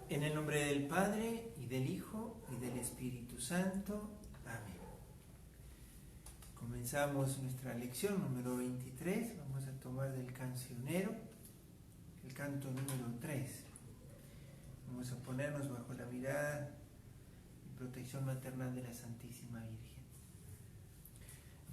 En el nombre del Padre, y del Hijo, y del Espíritu Santo. Amén. Comenzamos nuestra lección número 23. Vamos a tomar del cancionero, el canto número 3. Vamos a ponernos bajo la mirada y protección maternal de la Santísima Virgen.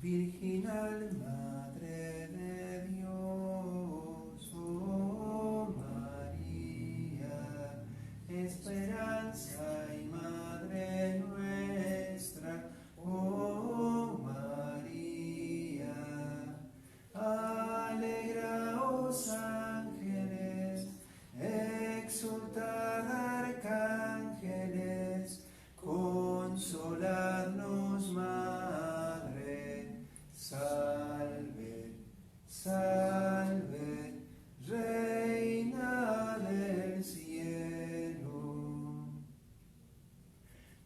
Virginal Madre de Dios, oh María, esperanza y Madre nuestra, oh María. Alegraos ángeles, exultad arcángeles, consoladnos Madre. Salve, salve, Reina del cielo.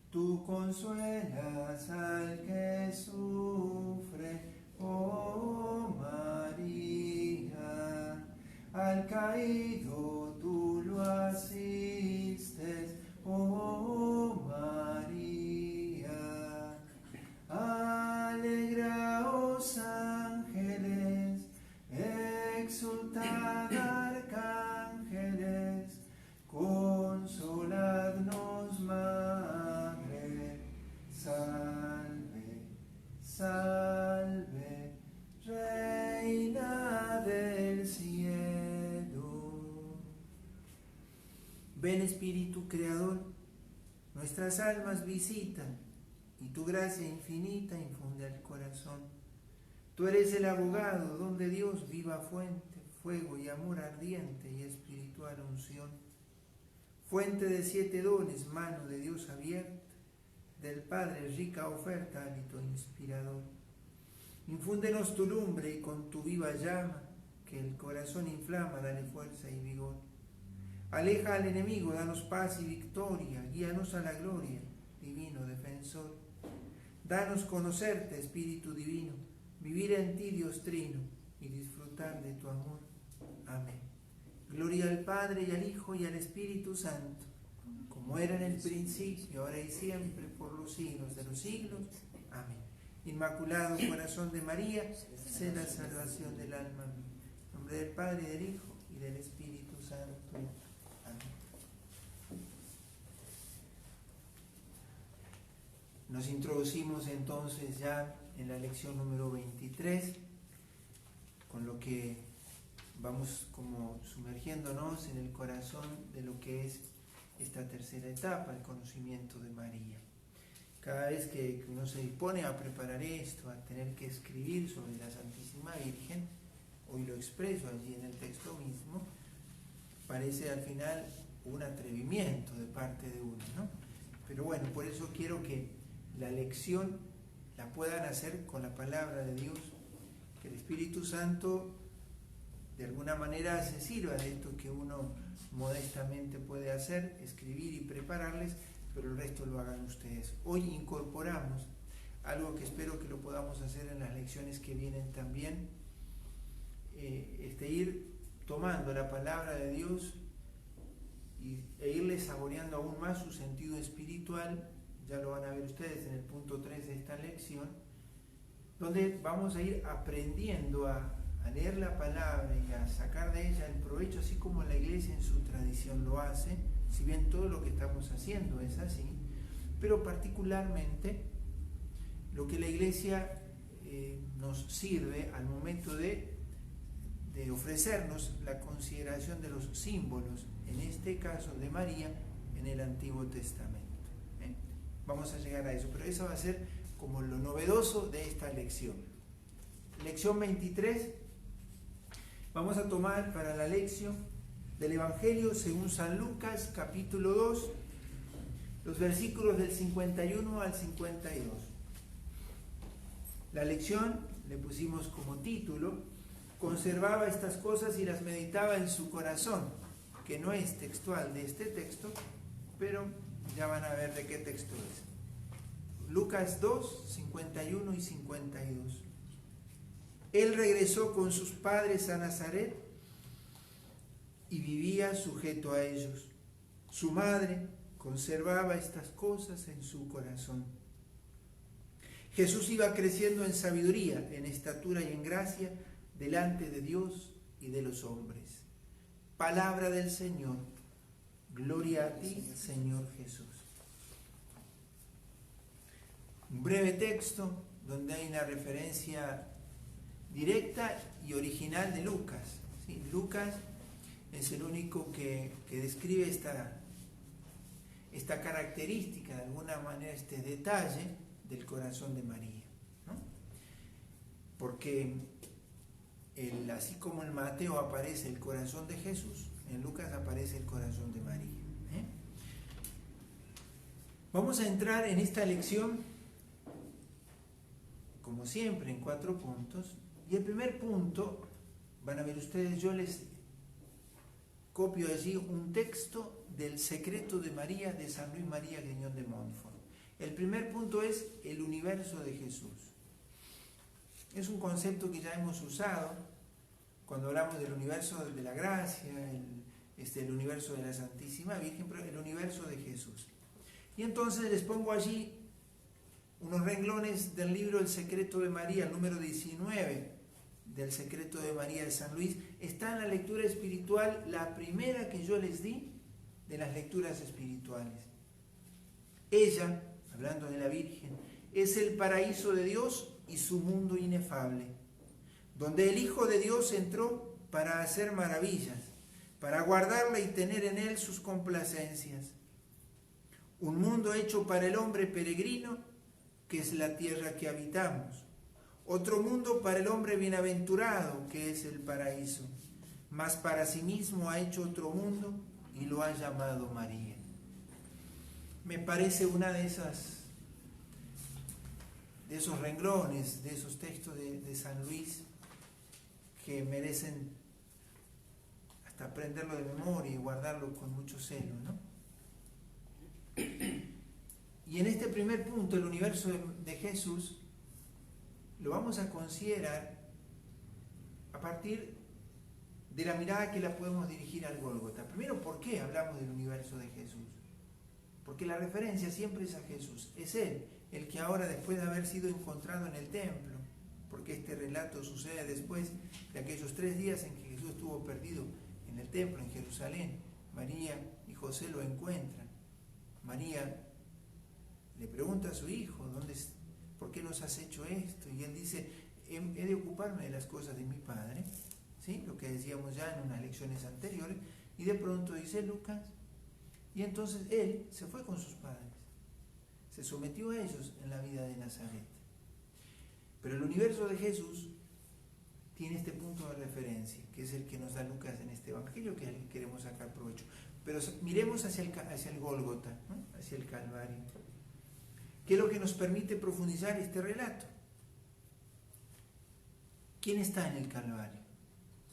Tú consuelas al que sufre, oh María. Al caído tú lo asistes, oh María. Alegraos ángeles, exultad arcángeles, consoladnos Madre. Salve, salve, Reina del cielo. Ven Espíritu Creador, nuestras almas visitan, y tu gracia infinita infunde al corazón. Tú eres el abogado, don de Dios, viva fuente, fuego y amor ardiente y espiritual unción. Fuente de 7 dones, mano de Dios abierta, del Padre rica oferta, hálito inspirador. Infúndenos tu lumbre y con tu viva llama, que el corazón inflama, dale fuerza y vigor. Aleja al enemigo, danos paz y victoria, guíanos a la gloria, divino defensor. Danos conocerte, Espíritu Divino, vivir en ti, Dios Trino, y disfrutar de tu amor. Amén. Gloria al Padre, y al Hijo, y al Espíritu Santo, como era en el principio, ahora y siempre, por los siglos de los siglos. Amén. Inmaculado Corazón de María, sé la salvación del alma mía. En nombre del Padre, y del Hijo, y del Espíritu Santo. Amén. Nos introducimos entonces ya en la lección número 23, con lo que vamos como sumergiéndonos en el corazón de lo que es esta tercera etapa, el conocimiento de María. Cada vez que uno se dispone a preparar esto, a tener que escribir sobre la Santísima Virgen, hoy lo expreso allí en el texto mismo, parece al final un atrevimiento de parte de uno, ¿no? Pero bueno, por eso quiero que la lección la puedan hacer con la palabra de Dios, que el Espíritu Santo de alguna manera se sirva de esto que uno modestamente puede hacer, escribir y prepararles, pero el resto lo hagan ustedes. Hoy incorporamos algo que espero que lo podamos hacer en las lecciones que vienen también, ir tomando la palabra de Dios e irle saboreando aún más su sentido espiritual. Ya lo van a ver ustedes en el punto 3 de esta lección, donde vamos a ir aprendiendo a leer la palabra y a sacar de ella el provecho, así como la Iglesia en su tradición lo hace, si bien todo lo que estamos haciendo es así, pero particularmente lo que la Iglesia nos sirve al momento de ofrecernos la consideración de los símbolos, en este caso de María, en el Antiguo Testamento. Vamos a llegar a eso, pero eso va a ser como lo novedoso de esta lección. Lección 23, vamos a tomar para la lección del Evangelio según San Lucas, capítulo 2, los versículos del 51 al 52. La lección le pusimos como título, conservaba estas cosas y las meditaba en su corazón, que no es textual de este texto, pero ya van a ver de qué texto es. Lucas 2, 51 y 52. Él regresó con sus padres a Nazaret y vivía sujeto a ellos. Su madre conservaba estas cosas en su corazón. Jesús iba creciendo en sabiduría, en estatura y en gracia delante de Dios y de los hombres. Palabra del Señor. Gloria a ti, Señor Jesús. Un breve texto donde hay una referencia directa y original de Lucas. ¿Sí? Lucas es el único que describe esta característica, de alguna manera este detalle del corazón de María, ¿no? Porque así como en Mateo aparece el corazón de Jesús, en Lucas aparece el corazón de María. Vamos a entrar en esta lección, como siempre, en 4 puntos. Y el primer punto, van a ver ustedes, yo les copio allí un texto del Secreto de María de San Luis María Grignon de Montfort. El primer punto es el universo de Jesús. Es un concepto que ya hemos usado cuando hablamos del universo de la gracia, el universo de la Santísima Virgen, pero el universo de Jesús. Y entonces les pongo allí unos renglones del libro El Secreto de María, el número 19 del Secreto de María de San Luis. Está en la lectura espiritual, la primera que yo les di de las lecturas espirituales. Ella, hablando de la Virgen, es el paraíso de Dios y su mundo inefable, donde el Hijo de Dios entró para hacer maravillas, para guardarla y tener en él sus complacencias. Un mundo hecho para el hombre peregrino, que es la tierra que habitamos. Otro mundo para el hombre bienaventurado, que es el paraíso. Mas para sí mismo ha hecho otro mundo y lo ha llamado María. Me parece una de esos renglones, de esos textos de San Luis que merecen hasta aprenderlo de memoria y guardarlo con mucho celo, ¿no? Y en este primer punto, el universo de Jesús, lo vamos a considerar a partir de la mirada que la podemos dirigir al Gólgota. Primero, ¿por qué hablamos del universo de Jesús? Porque la referencia siempre es a Jesús. Es Él el que ahora, después de haber sido encontrado en el templo, porque este relato sucede después de aquellos 3 días en que Jesús estuvo perdido en el templo, en Jerusalén, María y José lo encuentran. María le pregunta a su hijo, ¿por qué nos has hecho esto? Y él dice, he de ocuparme de las cosas de mi Padre, ¿sí? Lo que decíamos ya en unas lecciones anteriores. Y de pronto dice Lucas, y entonces él se fue con sus padres, se sometió a ellos en la vida de Nazaret. Pero el universo de Jesús tiene este punto de referencia, que es el que nos da Lucas en este evangelio, que queremos sacar provecho. Pero miremos hacia el Gólgota, ¿no? Hacia el Calvario, que es lo que nos permite profundizar este relato. ¿Quién está en el Calvario?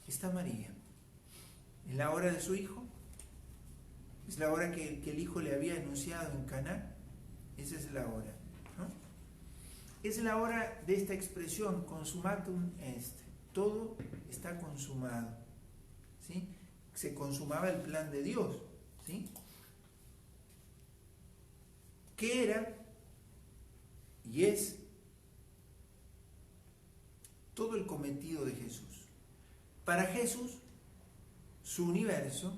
Está María. ¿Es la hora de su hijo? ¿Es la hora que el hijo le había anunciado en Caná? Esa es la hora, ¿no? Es la hora de esta expresión, consumatum est. Todo está consumado, ¿sí? Se consumaba el plan de Dios, ¿sí? ¿Qué era? Y es todo el cometido de Jesús. Para Jesús, su universo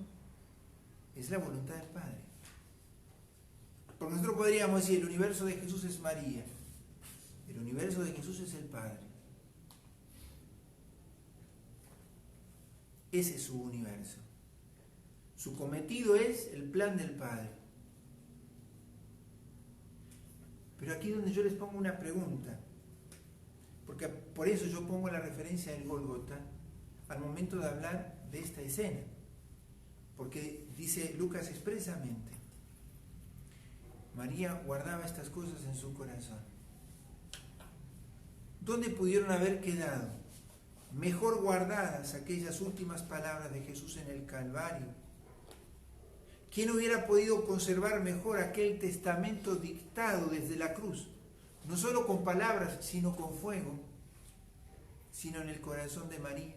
es la voluntad del Padre. Porque nosotros podríamos decir, el universo de Jesús es María. El universo de Jesús es el Padre. Ese es su universo. Su cometido es el plan del Padre. Pero aquí es donde yo les pongo una pregunta, porque por eso yo pongo la referencia del Gólgota al momento de hablar de esta escena, porque dice Lucas expresamente, María guardaba estas cosas en su corazón. ¿Dónde pudieron haber quedado mejor guardadas aquellas últimas palabras de Jesús en el Calvario? ¿Quién hubiera podido conservar mejor aquel testamento dictado desde la cruz? No solo con palabras, sino con fuego, sino en el corazón de María.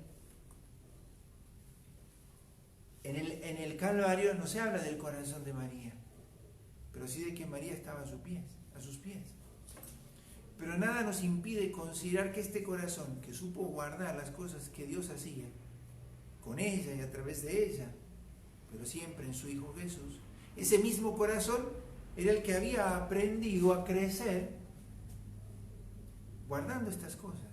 En el Calvario no se habla del corazón de María, pero sí de que María estaba a sus pies. Pero nada nos impide considerar que este corazón, que supo guardar las cosas que Dios hacía, con ella y a través de ella, pero siempre en su Hijo Jesús, ese mismo corazón era el que había aprendido a crecer guardando estas cosas.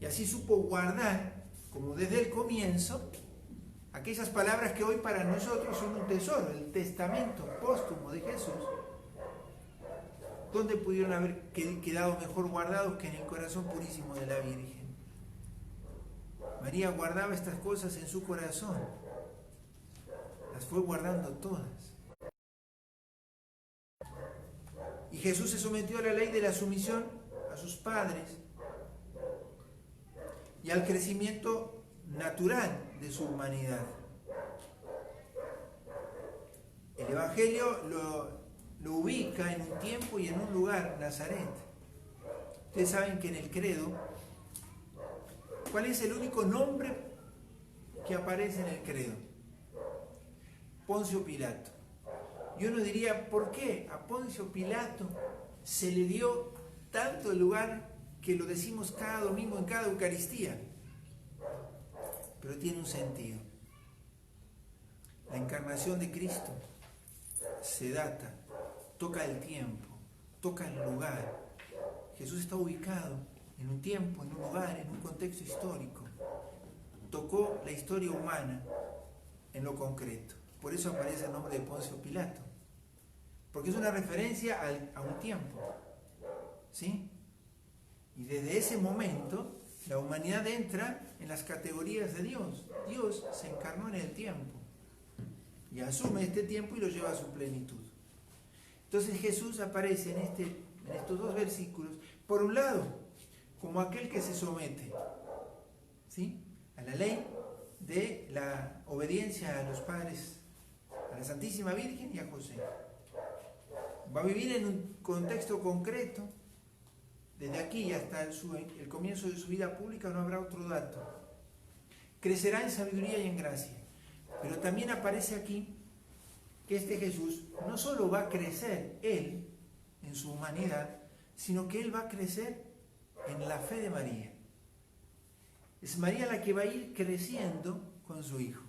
Y así supo guardar, como desde el comienzo, aquellas palabras que hoy para nosotros son un tesoro, el testamento póstumo de Jesús. ¿Dónde pudieron haber quedado mejor guardados que en el corazón purísimo de la Virgen? María guardaba estas cosas en su corazón, las fue guardando todas. Y Jesús se sometió a la ley de la sumisión a sus padres y al crecimiento natural de su humanidad. El Evangelio lo ubica en un tiempo y en un lugar, Nazaret. Ustedes saben que en el credo, ¿cuál es el único nombre que aparece en el credo? Poncio Pilato. Y uno diría, ¿por qué a Poncio Pilato se le dio tanto el lugar que lo decimos cada domingo en cada Eucaristía? Pero tiene un sentido. La encarnación de Cristo se data, toca el tiempo, toca el lugar. Jesús está ubicado en un tiempo, en un lugar, en un contexto histórico. Tocó la historia humana en lo concreto. Por eso aparece el nombre de Poncio Pilato. Porque es una referencia a un tiempo. ¿Sí? Y desde ese momento, la humanidad entra en las categorías de Dios. Dios se encarnó en el tiempo. Y asume este tiempo y lo lleva a su plenitud. Entonces Jesús aparece en estos dos versículos, por un lado, como aquel que se somete, ¿sí?, a la ley de la obediencia a los padres, a la Santísima Virgen y a José. Va a vivir en un contexto concreto. Desde aquí hasta el comienzo de su vida pública no habrá otro dato. Crecerá en sabiduría y en gracia. Pero también aparece aquí que este Jesús no solo va a crecer él en su humanidad, sino que él va a crecer en la fe de María. Es María la que va a ir creciendo con su Hijo.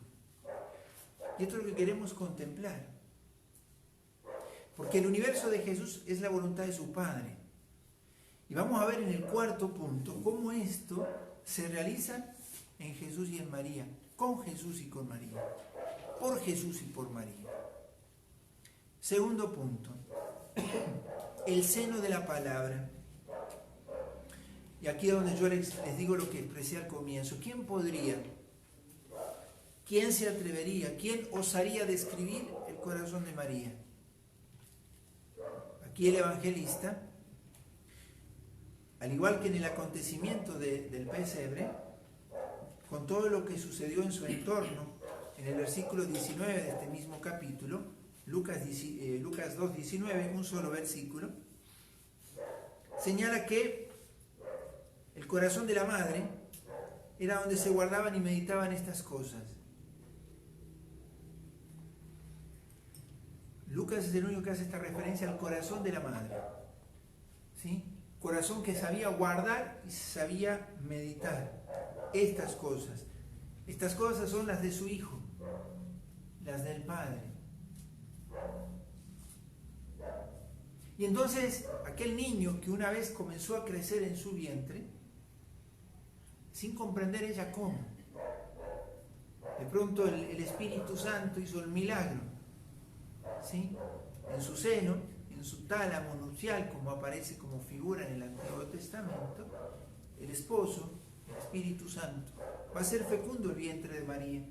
Y esto es lo que queremos contemplar. Porque el universo de Jesús es la voluntad de su Padre. Y vamos a ver en el cuarto punto cómo esto se realiza en Jesús y en María, con Jesús y con María, por Jesús y por María. Segundo punto, el seno de la palabra. Y aquí es donde yo les digo lo que expresé al comienzo. ¿Quién se atrevería? ¿Quién osaría describir el corazón de María? Aquí el evangelista, al igual que en el acontecimiento del pesebre, con todo lo que sucedió en su entorno, en el versículo 19 de este mismo capítulo, Lucas 2:19, un solo versículo, señala que el corazón de la madre era donde se guardaban y meditaban estas cosas. Lucas es el único que hace esta referencia al corazón de la madre, ¿sí? Corazón que sabía guardar y sabía meditar estas cosas. Estas cosas son las de su Hijo, las del Padre. Y entonces aquel niño que una vez comenzó a crecer en su vientre, sin comprender ella cómo, de pronto el Espíritu Santo hizo el milagro, ¿sí?, en su seno, en su tálamo nupcial, como aparece como figura en el Antiguo Testamento, el esposo, el Espíritu Santo, va a ser fecundo el vientre de María.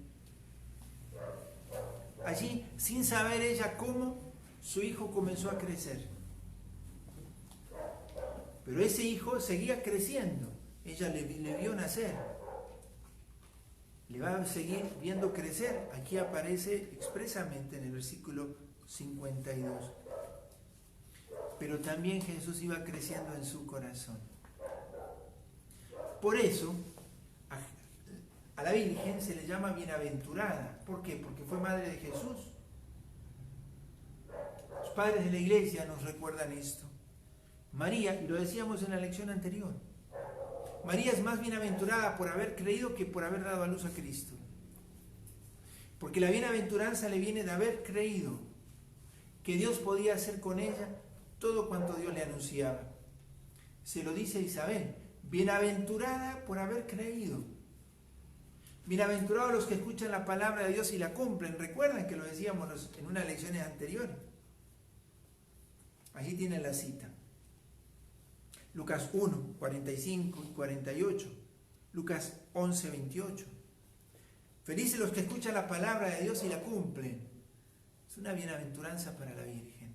Allí, sin saber ella cómo, su hijo comenzó a crecer. Pero ese hijo seguía creciendo. Ella le vio nacer. Le va a seguir viendo crecer. Aquí aparece expresamente en el versículo 52. Pero también Jesús iba creciendo en su corazón. Por eso, A la Virgen se le llama bienaventurada. ¿Por qué? Porque fue madre de Jesús. Los padres de la Iglesia nos recuerdan esto. María, y lo decíamos en la lección anterior, María es más bienaventurada por haber creído que por haber dado a luz a Cristo. Porque la bienaventuranza le viene de haber creído que Dios podía hacer con ella todo cuanto Dios le anunciaba. Se lo dice Isabel, bienaventurada por haber creído. Bienaventurados los que escuchan la palabra de Dios y la cumplen. Recuerdan que lo decíamos en unas lecciones anteriores. Allí tienen la cita. Lucas 1, 45 y 48. Lucas 11, 28. Felices los que escuchan la palabra de Dios y la cumplen. Es una bienaventuranza para la Virgen.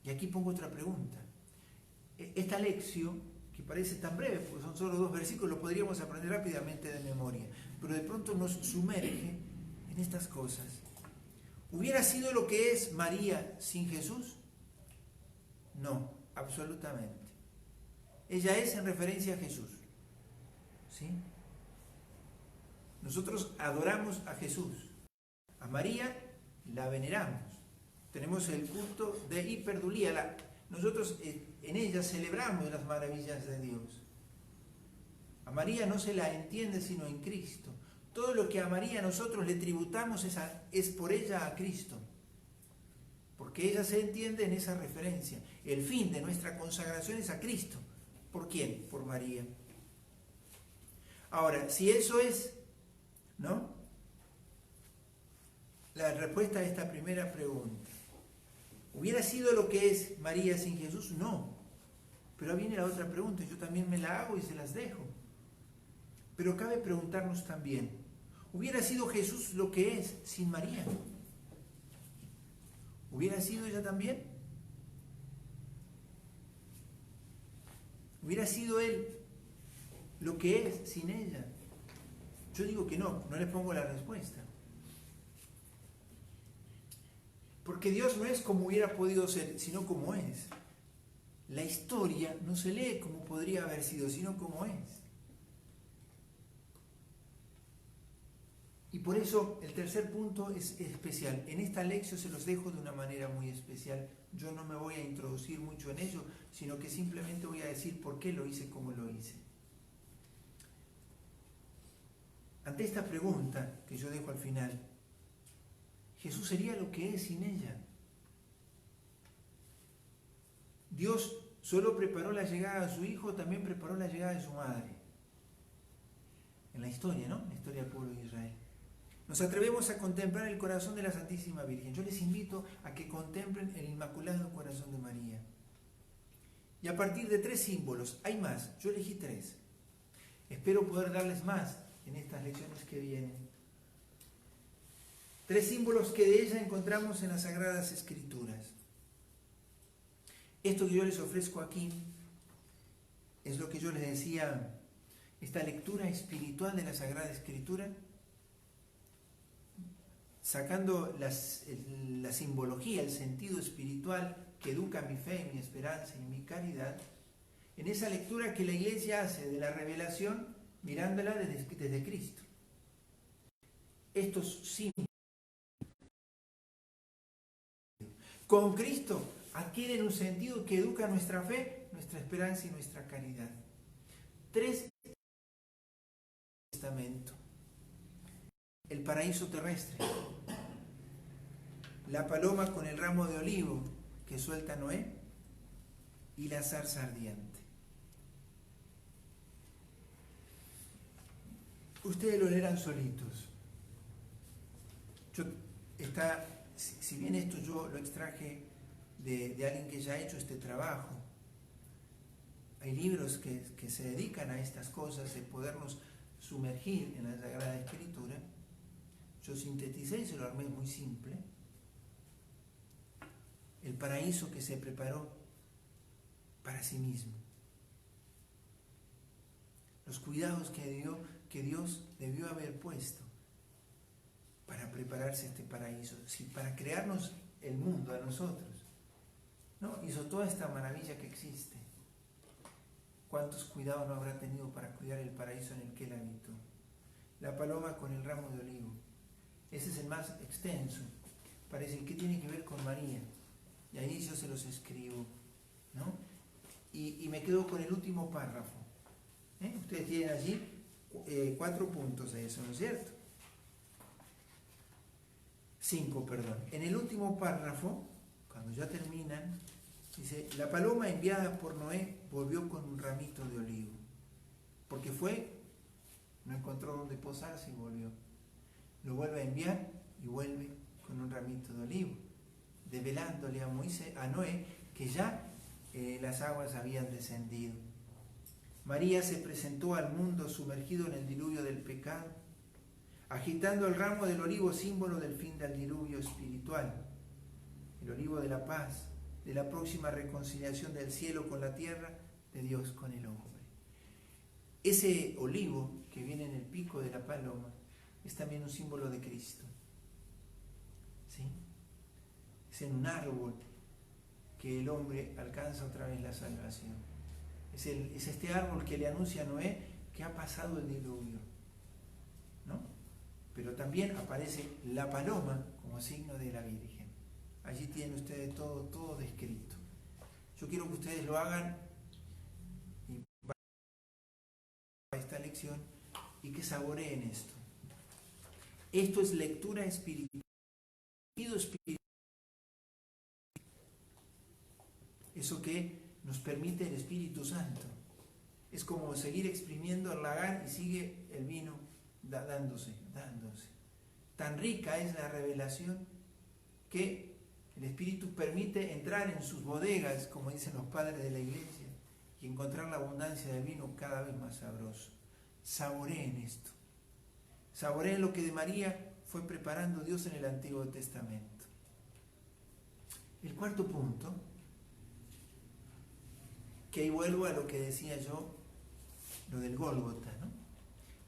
Y aquí pongo otra pregunta. Esta lección, que parece tan breve, porque son solo 2 versículos, lo podríamos aprender rápidamente de memoria, pero de pronto nos sumerge en estas cosas. ¿Hubiera sido lo que es María sin Jesús? No, absolutamente. Ella es en referencia a Jesús. ¿Sí? Nosotros adoramos a Jesús. A María la veneramos. Tenemos el culto de hiperdulía. Nosotros en ella celebramos las maravillas de Dios. A María no se la entiende sino en Cristo. Todo lo que a María nosotros le tributamos es por ella a Cristo. Porque ella se entiende en esa referencia. El fin de nuestra consagración es a Cristo. ¿Por quién? Por María. Ahora, si eso es, ¿no?, la respuesta a esta primera pregunta. ¿Hubiera sido lo que es María sin Jesús? No. Pero viene la otra pregunta, yo también me la hago y se las dejo. Pero cabe preguntarnos también, ¿hubiera sido Jesús lo que es sin María? ¿Hubiera sido ella también? ¿Hubiera sido Él lo que es sin ella? Yo digo que no les pongo la respuesta. Porque Dios no es como hubiera podido ser, sino como es. La historia no se lee como podría haber sido, sino como es. Y por eso el tercer punto es especial. En esta lección se los dejo de una manera muy especial. Yo no me voy a introducir mucho en ello, sino que simplemente voy a decir por qué lo hice como lo hice. Ante esta pregunta que yo dejo al final, Jesús sería lo que es sin ella. Dios solo preparó la llegada de su Hijo, también preparó la llegada de su madre. En la historia, ¿no? En la historia del pueblo de Israel. Nos atrevemos a contemplar el corazón de la Santísima Virgen. Yo les invito a que contemplen el Inmaculado Corazón de María. Y a partir de 3 símbolos, hay más, yo elegí 3. Espero poder darles más en estas lecciones que vienen. 3 símbolos que de ella encontramos en las Sagradas Escrituras. Esto que yo les ofrezco aquí es lo que yo les decía, esta lectura espiritual de la Sagrada Escritura, sacando la simbología, el sentido espiritual que educa mi fe, mi esperanza y mi caridad, en esa lectura que la Iglesia hace de la revelación mirándola desde Cristo. Estos símbolos con Cristo adquieren un sentido que educa nuestra fe, nuestra esperanza y nuestra caridad. 3 testamento. El paraíso terrestre. La paloma con el ramo de olivo que suelta Noé y la zarza ardiente. Ustedes lo leerán solitos. Si bien esto yo lo extraje de alguien que ya ha hecho este trabajo, hay libros que se dedican a estas cosas, de podernos sumergir en la Sagrada Escritura. Yo sinteticé y se lo armé muy simple. El paraíso que se preparó para sí mismo. Los cuidados que Dios debió haber puesto para prepararse este paraíso, para crearnos el mundo a nosotros. ¿No? Hizo toda esta maravilla que existe. ¿Cuántos cuidados no habrá tenido para cuidar el paraíso en el que él habitó? La paloma con el ramo de olivo. Ese es el más extenso. Parece que tiene que ver con María. Y ahí yo se los escribo, ¿no? Y me quedo con el último párrafo. Ustedes tienen allí 4 puntos de eso, ¿no es cierto? 5, perdón. En el último párrafo, cuando ya terminan, dice, la paloma enviada por Noé volvió con un ramito de olivo. Porque no encontró dónde posarse y volvió. Lo vuelve a enviar y vuelve con un ramito de olivo, develándole a Noé que ya las aguas habían descendido. María se presentó al mundo sumergido en el diluvio del pecado, agitando el ramo del olivo, símbolo del fin del diluvio espiritual, el olivo de la paz, de la próxima reconciliación del cielo con la tierra, de Dios con el hombre. Ese olivo que viene en el pico de la paloma es también un símbolo de Cristo. ¿Sí? Es en un árbol que el hombre alcanza otra vez la salvación. Es este árbol que le anuncia a Noé que ha pasado el diluvio, ¿no? Pero también aparece la paloma como signo de la Virgen. Allí tienen ustedes todo descrito. Yo quiero que ustedes lo hagan y a esta lección y que saboreen esto. Esto es lectura espiritual. Eso que nos permite el Espíritu Santo. Es como seguir exprimiendo el lagar y sigue el vino dándose. Tan rica es la revelación que el Espíritu permite entrar en sus bodegas, como dicen los padres de la iglesia, y encontrar la abundancia del vino cada vez más sabroso. Saboreen esto. Saboreen lo que de María fue preparando Dios en el Antiguo Testamento. El cuarto punto, que ahí vuelvo a lo que decía yo, lo del Gólgota, ¿no?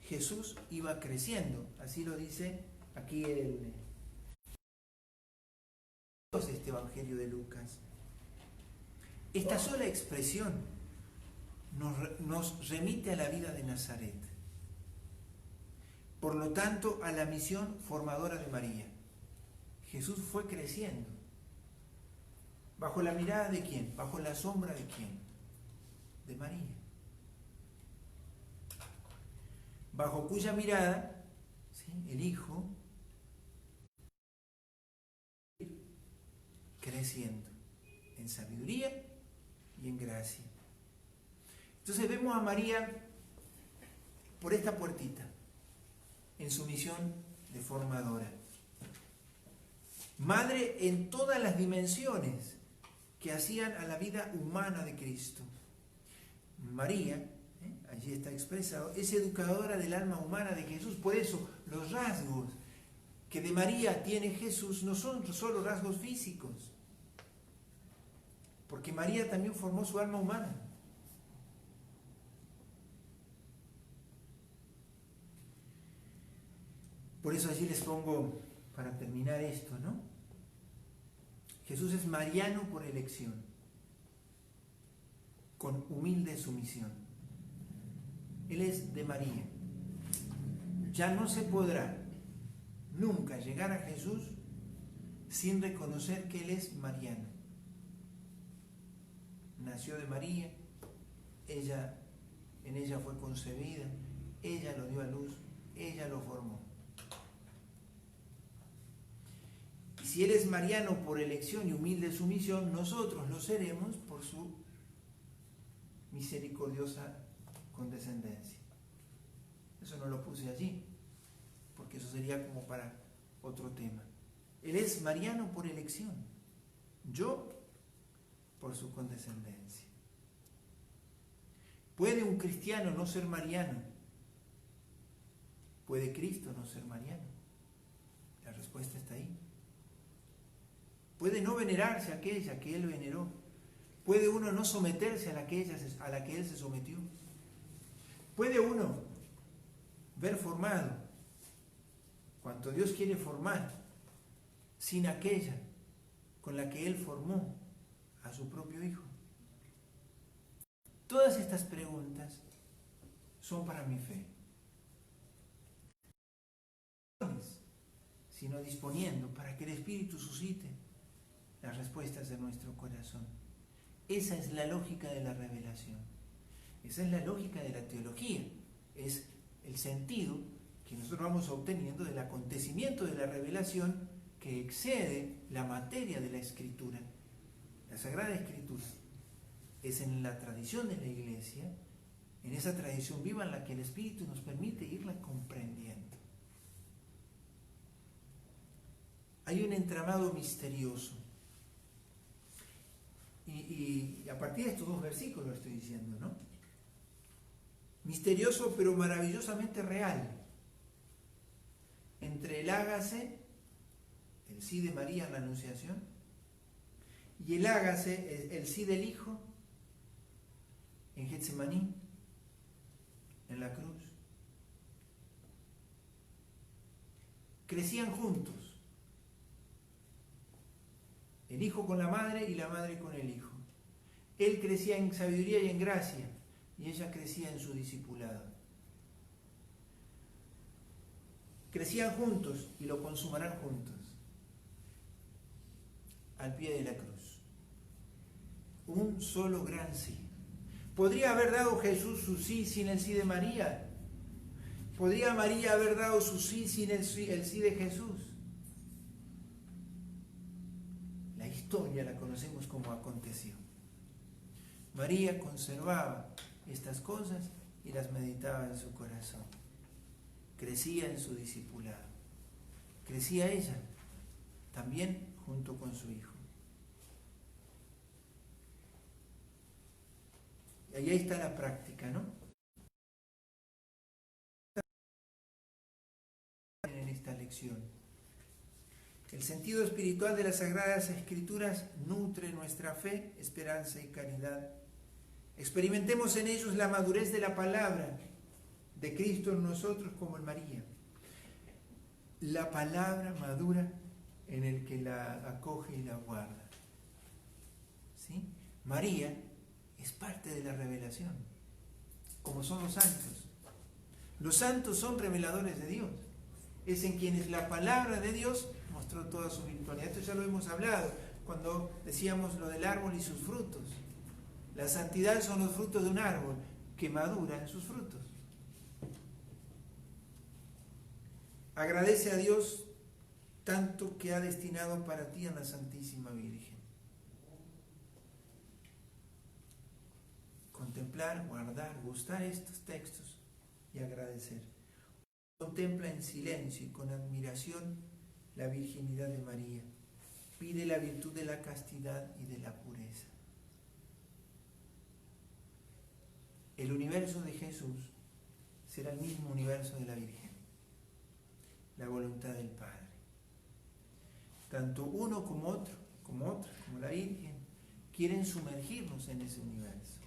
Jesús iba creciendo, así lo dice aquí este Evangelio de Lucas. Esta sola expresión nos remite a la vida de Nazaret. Por lo tanto, a la misión formadora de María. Jesús fue creciendo. ¿Bajo la mirada de quién? ¿Bajo la sombra de quién? De María. Bajo cuya mirada, ¿sí?, el Hijo creciendo en sabiduría y en gracia. Entonces vemos a María por esta puertita, en su misión de formadora. Madre en todas las dimensiones que hacían a la vida humana de Cristo. María, allí está expresado, es educadora del alma humana de Jesús. Por eso los rasgos que de María tiene Jesús no son solo rasgos físicos, porque María también formó su alma humana. Por eso allí les pongo, para terminar esto, ¿no? Jesús es mariano por elección, con humilde sumisión. Él es de María. Ya no se podrá nunca llegar a Jesús sin reconocer que Él es mariano. Nació de María, en ella fue concebida, ella lo dio a luz, ella lo formó. Y si Él es mariano por elección y humilde sumisión, nosotros lo seremos por su misericordiosa condescendencia. Eso no lo puse allí, porque eso sería como para otro tema. Él es mariano por elección, yo por su condescendencia. ¿Puede un cristiano no ser mariano? ¿Puede Cristo no ser mariano? La respuesta está ahí. ¿Puede no venerarse a aquella que Él veneró? ¿Puede uno no someterse a la que Él se sometió? ¿Puede uno ver formado cuanto Dios quiere formar sin aquella con la que Él formó a su propio Hijo? Todas estas preguntas son para mi fe, sino disponiendo para que el Espíritu suscite las respuestas de nuestro corazón. Esa es la lógica de la revelación. Esa es la lógica de la teología. Es el sentido que nosotros vamos obteniendo del acontecimiento de la revelación que excede la materia de la Escritura. La Sagrada Escritura es en la tradición de la Iglesia, en esa tradición viva en la que el Espíritu nos permite irla comprendiendo. Hay un entramado misterioso. Y a partir de estos dos versículos lo estoy diciendo, ¿no? Misterioso pero maravillosamente real. Entre el hágase, el sí de María en la Anunciación, y el hágase, el sí del Hijo, en Getsemaní, en la cruz. Crecían juntos. El Hijo con la Madre y la Madre con el Hijo. Él crecía en sabiduría y en gracia, y ella crecía en su discipulado. Crecían juntos y lo consumarán juntos, al pie de la cruz. Un solo gran sí. ¿Podría haber dado Jesús su sí sin el sí de María? ¿Podría María haber dado su sí sin el sí de Jesús? La historia la conocemos como aconteció. María conservaba estas cosas y las meditaba en su corazón. Crecía en su discipulado. Crecía ella también junto con su Hijo. Y ahí está la práctica, ¿no? En esta lección. El sentido espiritual de las Sagradas Escrituras nutre nuestra fe, esperanza y caridad. Experimentemos en ellos la madurez de la palabra de Cristo en nosotros como en María. La palabra madura en el que la acoge y la guarda. ¿Sí? María es parte de la revelación, como son los santos. Los santos son reveladores de Dios. Es en quienes la palabra de Dios mostró toda su virtualidad. Esto ya lo hemos hablado cuando decíamos lo del árbol y sus frutos. La santidad son los frutos de un árbol que madura en sus frutos. Agradece a Dios tanto que ha destinado para ti a la Santísima Virgen. Contemplar, guardar, gustar estos textos y agradecer. Contempla en silencio y con admiración la virginidad de María. Pide la virtud de la castidad y de la pureza. El universo de Jesús será el mismo universo de la Virgen, la voluntad del Padre. Tanto uno como otro, como la Virgen, quieren sumergirnos en ese universo.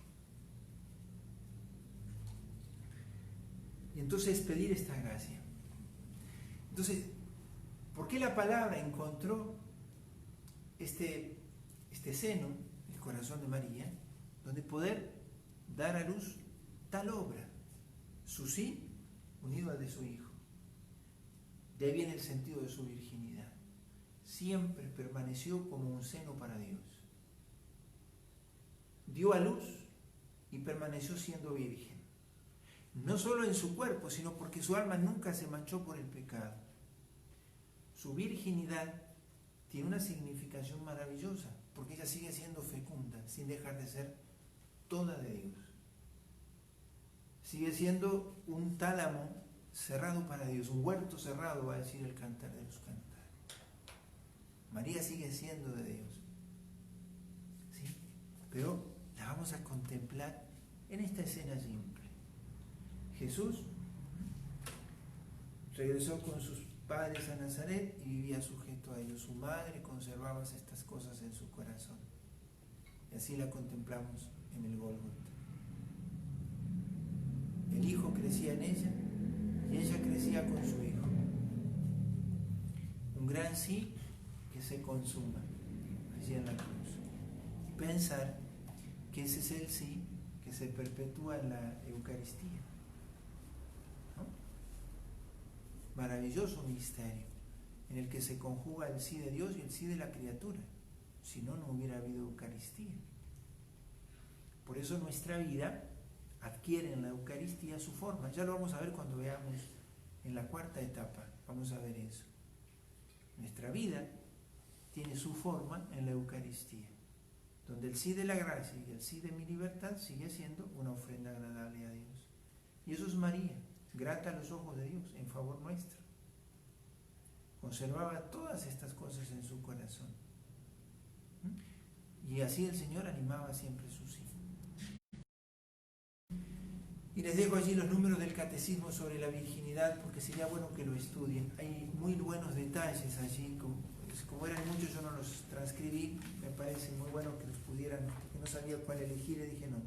Y entonces pedir esta gracia. Entonces, ¿por qué la palabra encontró este seno, el corazón de María, donde poder dar a luz tal obra? Su sí unido al de su Hijo. De ahí viene el sentido de su virginidad. Siempre permaneció como un seno para Dios. Dio a luz y permaneció siendo virgen. No solo en su cuerpo, sino porque su alma nunca se manchó por el pecado. Su virginidad tiene una significación maravillosa, porque ella sigue siendo fecunda, sin dejar de ser toda de Dios. Sigue siendo un tálamo cerrado para Dios, un huerto cerrado, va a decir el Cantar de los Cantares. María sigue siendo de Dios, ¿sí? Pero la vamos a contemplar en esta escena simple. Jesús regresó con sus padres a Nazaret y vivía sujeto a ellos. Su madre conservaba estas cosas en su corazón. Y así la contemplamos en el Gólgota. El Hijo crecía en ella y ella crecía con su Hijo. Un gran sí que se consuma allí en la cruz. Y pensar que ese es el sí que se perpetúa en la Eucaristía, ¿no? Maravilloso misterio en el que se conjuga el sí de Dios y el sí de la criatura. Si no, no hubiera habido Eucaristía. Por eso nuestra vida adquiere en la Eucaristía su forma. Ya lo vamos a ver cuando veamos en la cuarta etapa. Vamos a ver eso. Nuestra vida tiene su forma en la Eucaristía, donde el sí de la gracia y el sí de mi libertad sigue siendo una ofrenda agradable a Dios. Y eso es María, grata a los ojos de Dios, en favor nuestro. Conservaba todas estas cosas en su corazón. Y así el Señor animaba siempre su sí. Y les dejo allí los números del catecismo sobre la virginidad, porque sería bueno que lo estudien. Hay muy buenos detalles allí, como eran muchos yo no los transcribí, me parece muy bueno que los pudieran, porque no sabía cuál elegir, y dije no,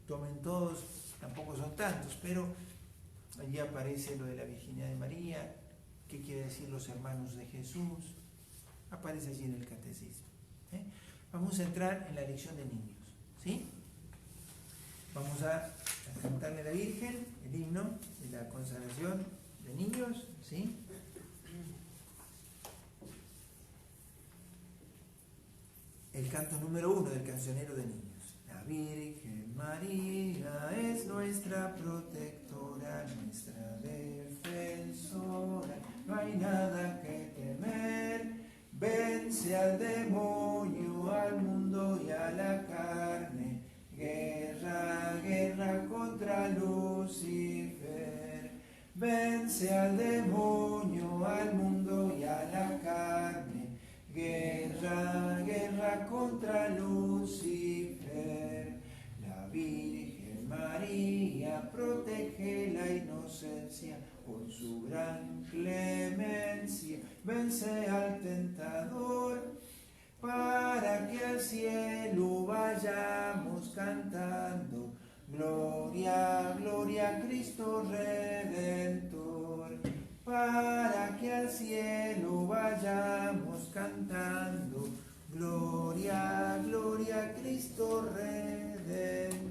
tomen todos, tampoco son tantos, pero allí aparece lo de la virginidad de María, qué quiere decir los hermanos de Jesús, aparece allí en el catecismo. Vamos a entrar en la lección de niños, ¿sí? Vamos a cantarle a la Virgen el himno de la consagración de niños, ¿sí? El canto número 1 del cancionero de niños. La Virgen María es nuestra protectora, nuestra defensora, no hay nada que temer, vence al demonio, al mundo y a la carne, guerra, guerra contra Lucifer, vence al demonio, al mundo y a la carne, guerra, guerra contra Lucifer. La Virgen María protege la inocencia, con su gran clemencia vence al tentador, para que al cielo vayamos cantando, gloria, gloria a Cristo Redentor. Para que al cielo vayamos cantando, gloria, gloria a Cristo Redentor.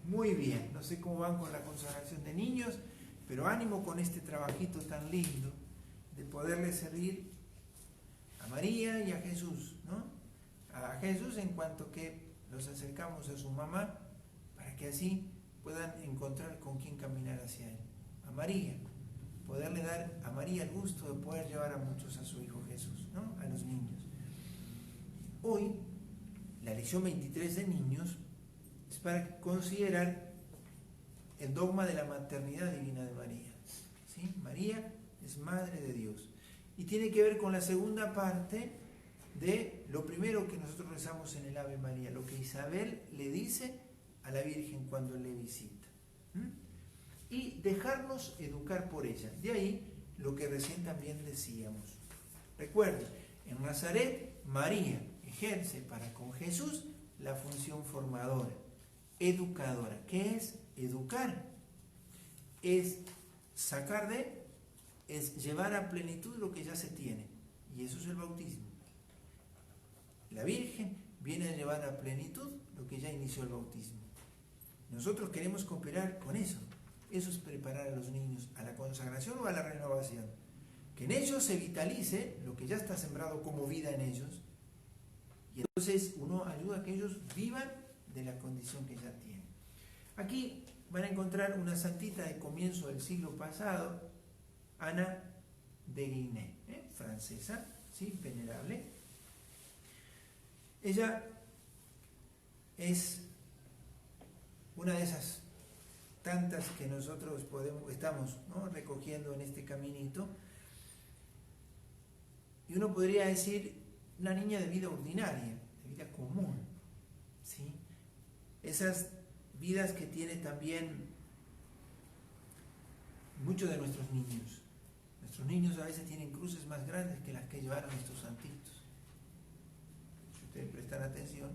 Muy bien, no sé cómo van con la consagración de niños, pero ánimo con este trabajito tan lindo de poderle servir a María y a Jesús, ¿no? A Jesús en cuanto que los acercamos a su mamá, para que así puedan encontrar con quién caminar hacia Él. A María, poderle dar a María el gusto de poder llevar a muchos a su Hijo Jesús, ¿no? A los niños. Hoy, la lección 23 de niños es para considerar el dogma de la maternidad divina de María, ¿sí? María es Madre de Dios. Y tiene que ver con la segunda parte de lo primero que nosotros rezamos en el Ave María, lo que Isabel le dice a la Virgen cuando le visita. Y dejarnos educar por ella. De ahí lo que recién también decíamos. Recuerden, en Nazaret, María ejerce para con Jesús la función formadora, educadora. ¿Qué es educar? Es sacar de, es llevar a plenitud lo que ya se tiene. Y eso es el bautismo. La Virgen viene a llevar a plenitud lo que ya inició el bautismo. Nosotros queremos cooperar con eso. Eso es preparar a los niños a la consagración o a la renovación. Que en ellos se vitalice lo que ya está sembrado como vida en ellos. Y entonces uno ayuda a que ellos vivan de la condición que ya tienen. Aquí van a encontrar una santita de comienzo del siglo pasado, Ana de Guiney, francesa, ¿sí? Venerable. Ella es una de esas tantas que nosotros estamos, ¿no?, recogiendo en este caminito, y uno podría decir una niña de vida ordinaria, de vida común, ¿sí? Esas vidas que tiene también muchos de nuestros niños. Nuestros niños a veces tienen cruces más grandes que las que llevaron estos santitos. Si ustedes prestan atención,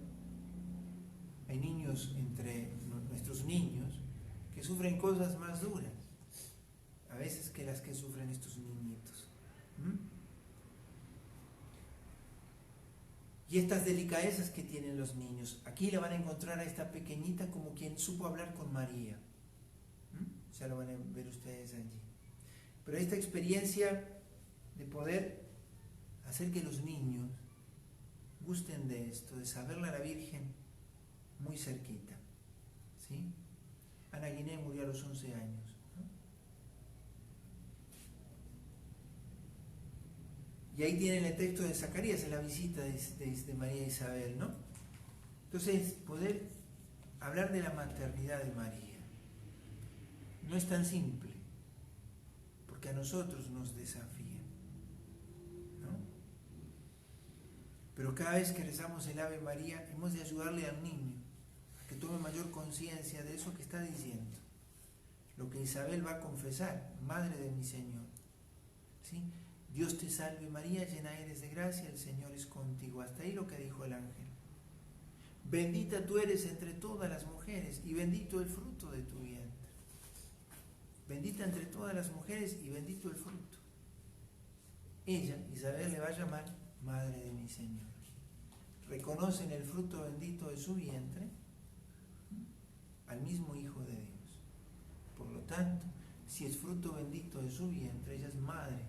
hay niños entre nuestros niños que sufren cosas más duras, a veces que las que sufren estos niñitos. Y estas delicadezas que tienen los niños. Aquí la van a encontrar a esta pequeñita como quien supo hablar con María. Ya lo van a ver ustedes allí. Pero esta experiencia de poder hacer que los niños gusten de esto, de saberle a la Virgen muy cerquita. ¿Sí? Ana Guiné murió a los 11 años. Y ahí tienen el texto de Zacarías, en la visita de María Isabel, ¿no? Entonces, poder hablar de la maternidad de María no es tan simple, porque a nosotros nos desafía, ¿no? Pero cada vez que rezamos el Ave María, hemos de ayudarle al niño a que tome mayor conciencia de eso que está diciendo, lo que Isabel va a confesar: Madre de mi Señor, ¿sí? Dios te salve María, llena eres de gracia, el Señor es contigo. Hasta ahí lo que dijo el ángel. Bendita tú eres entre todas las mujeres y bendito el fruto de tu vientre. Bendita entre todas las mujeres y bendito el fruto. Ella, Isabel, le va a llamar Madre de mi Señor. Reconoce en el fruto bendito de su vientre al mismo Hijo de Dios. Por lo tanto, si es fruto bendito de su vientre, ella es Madre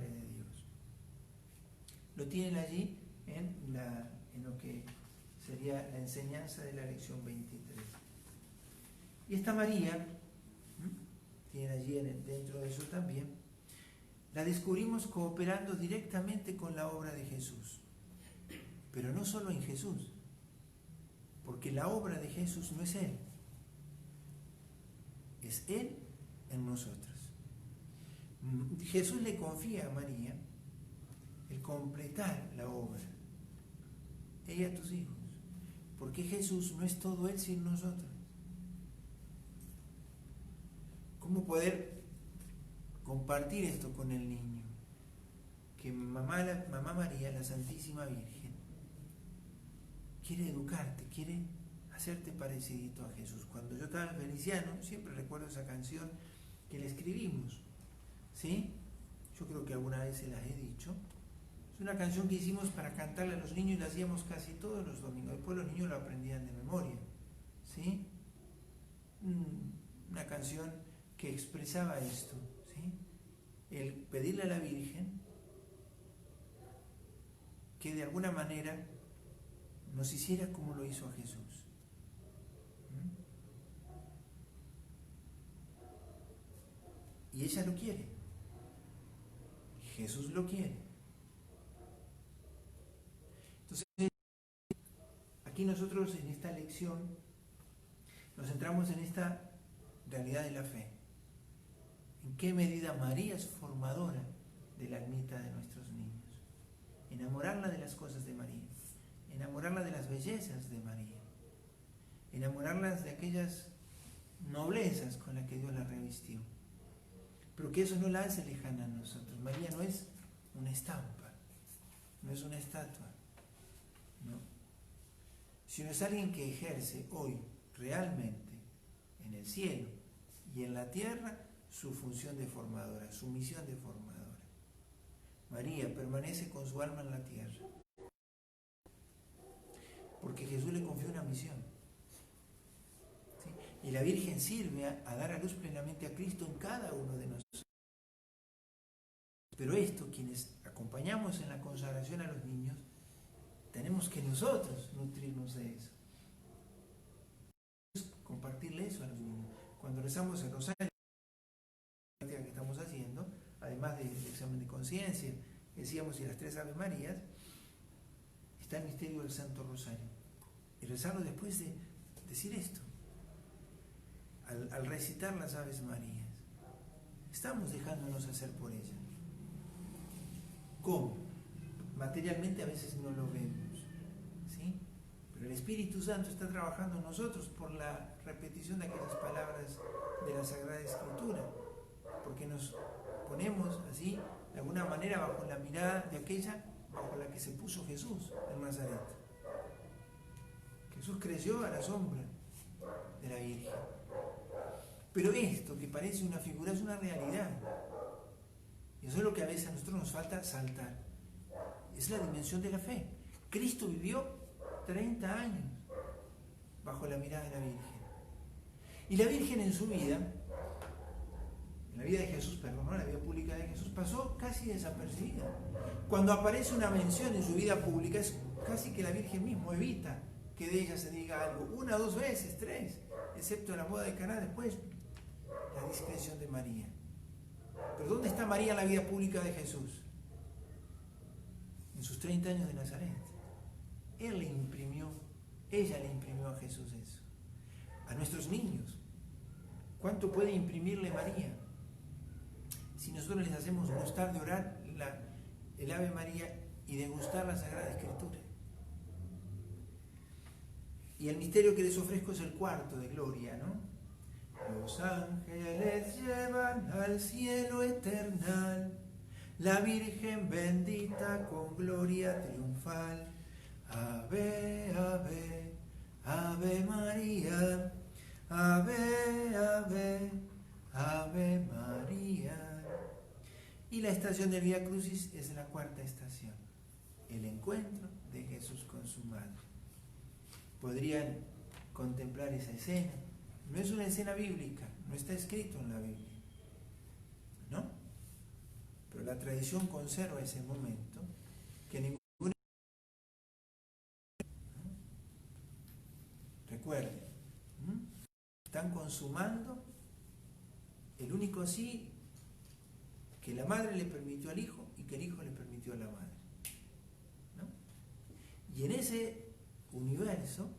de Dios. Lo tienen allí en lo que sería la enseñanza de la lección 23. Y esta María, tienen allí dentro de eso también, la descubrimos cooperando directamente con la obra de Jesús. Pero no solo en Jesús, porque la obra de Jesús no es Él, es Él en nosotros. Jesús le confía a María el completar la obra, ella a tus hijos, porque Jesús no es todo Él sin nosotros. ¿Cómo poder compartir esto con el niño? Que mamá María, la Santísima Virgen, quiere educarte, quiere hacerte parecidito a Jesús. Cuando yo estaba en Feliciano, siempre recuerdo esa canción que le escribimos, ¿sí? Yo creo que alguna vez se las he dicho. Es una canción que hicimos para cantarle a los niños y la hacíamos casi todos los domingos. Después los niños lo aprendían de memoria, ¿sí? Una canción que expresaba esto, ¿sí? El pedirle a la Virgen que de alguna manera nos hiciera como lo hizo a Jesús. Y ella lo quiere. Jesús lo quiere. Entonces, aquí nosotros en esta lección nos centramos en esta realidad de la fe. ¿En qué medida María es formadora de la almita de nuestros niños? Enamorarla de las cosas de María, enamorarla de las bellezas de María, enamorarlas de aquellas noblezas con las que Dios la revistió. Pero que eso no la hace lejana a nosotros. María no es una estampa, no es una estatua, no. Sino es alguien que ejerce hoy realmente en el cielo y en la tierra su función de formadora, su misión de formadora. María permanece con su alma en la tierra, porque Jesús le confió una misión. ¿Sí? Y la Virgen sirve a dar a luz plenamente a Cristo en cada uno de nosotros. Pero esto, quienes acompañamos en la consagración a los niños, tenemos que nosotros nutrirnos de eso. Compartirle eso a los niños. Cuando rezamos el rosario, que estamos haciendo, además del examen de conciencia, decíamos, y las 3 Ave Marías, está el misterio del Santo Rosario. Y rezarlo después de decir esto. Al recitar las Aves Marías, estamos dejándonos hacer por ella. ¿Cómo? Materialmente a veces no lo vemos, ¿sí? Pero el Espíritu Santo está trabajando en nosotros por la repetición de aquellas palabras de la Sagrada Escritura, porque nos ponemos así, de alguna manera, bajo la mirada de aquella bajo la que se puso Jesús en Nazaret. Jesús creció a la sombra de la Virgen. Pero esto que parece una figura es una realidad. Y eso es lo que a veces a nosotros nos falta saltar. Es la dimensión de la fe. Cristo vivió 30 años bajo la mirada de la Virgen. Y la Virgen en su vida, en la vida de Jesús, perdón, ¿no? La vida pública de Jesús, pasó casi desapercibida. Cuando aparece una mención en su vida pública, es casi que la Virgen mismo evita que de ella se diga algo, 1, 2 veces, 3, excepto en la boda de Caná, después la discreción de María. Pero ¿dónde está María en la vida pública de Jesús? En sus 30 años de Nazaret. Ella le imprimió a Jesús eso. A nuestros niños, ¿cuánto puede imprimirle María? Si nosotros les hacemos gustar de orar el Ave María y de gustar la Sagrada Escritura. Y el misterio que les ofrezco es el cuarto de gloria, ¿no? Los ángeles llevan al cielo eternal la Virgen bendita con gloria triunfal. Ave, ave, ave María, ave, ave, ave María. Y la estación del Vía Crucis es la cuarta estación, el encuentro de Jesús con su madre. Podrían contemplar esa escena. No es una escena bíblica, no está escrito en la Biblia, ¿no? Pero la tradición conserva ese momento que ningún... Recuerden, están consumando el único sí que la madre le permitió al hijo y que el hijo le permitió a la madre, ¿no? Y en ese universo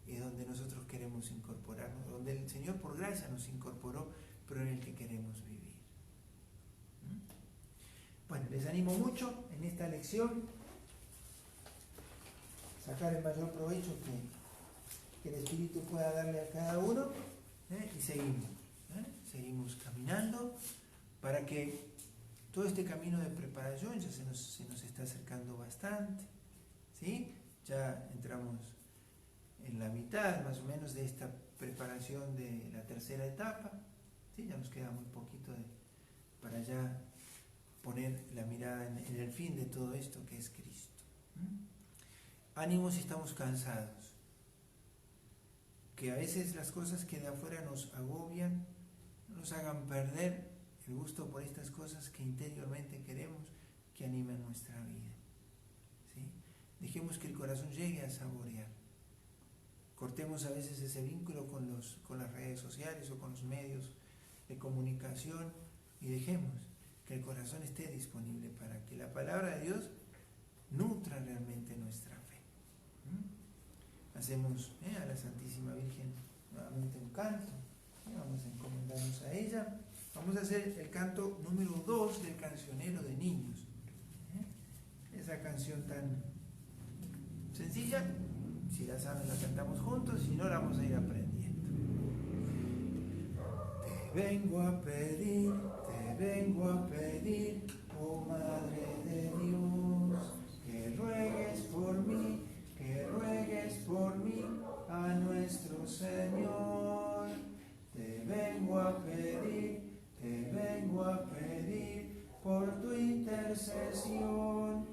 es donde nosotros queremos incorporarnos, donde el Señor por gracia nos incorporó, pero en el que queremos vivir. Bueno, les animo mucho en esta lección sacar el mayor provecho que el Espíritu pueda darle a cada uno, y seguimos caminando para que todo este camino de preparación ya se nos está acercando bastante, ¿sí? Ya entramos en la mitad más o menos de esta preparación de la tercera etapa, ¿sí? Ya nos queda muy poquito para ya poner la mirada en el fin de todo esto que es Cristo. Ánimo si estamos cansados, que a veces las cosas que de afuera nos agobian nos hagan perder el gusto por estas cosas que interiormente queremos que animen nuestra vida, ¿sí? Dejemos que el corazón llegue a saborear. Cortemos a veces ese vínculo con las redes sociales o con los medios de comunicación y dejemos que el corazón esté disponible para que la palabra de Dios nutra realmente nuestra fe. Hacemos a la Santísima Virgen nuevamente un canto, vamos a encomendarnos a ella. Vamos a hacer el canto número 2 del cancionero de niños. Esa canción tan sencilla, si la saben la cantamos juntos, si no la vamos a ir aprendiendo. Te vengo a pedir, oh Madre de Dios, que ruegues por mí a nuestro Señor. Te vengo a pedir por tu intercesión,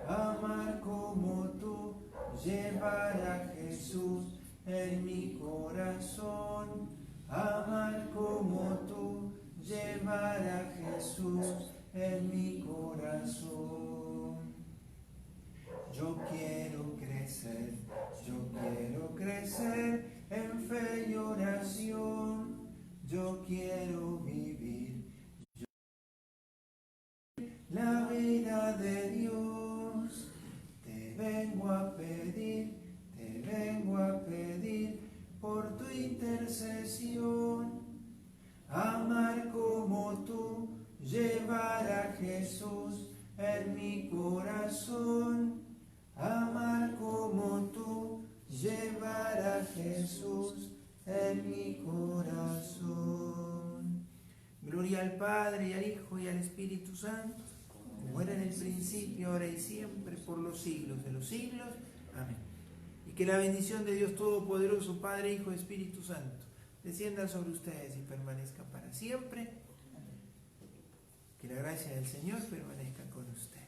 amar como tú, llevar a Jesús en mi corazón, amar como tú, llevar a Jesús en mi corazón. Yo quiero crecer en fe y oración, yo quiero vivir la vida de Dios. Te vengo a pedir por tu intercesión, amar como tú, llevar a Jesús en mi corazón, amar como tú, llevar a Jesús en mi corazón. Gloria al Padre, y al Hijo, y al Espíritu Santo, como era en el principio, ahora y siempre, por los siglos de los siglos. Amén. Y que la bendición de Dios Todopoderoso, Padre, Hijo y Espíritu Santo, descienda sobre ustedes y permanezca para siempre. Que la gracia del Señor permanezca con ustedes.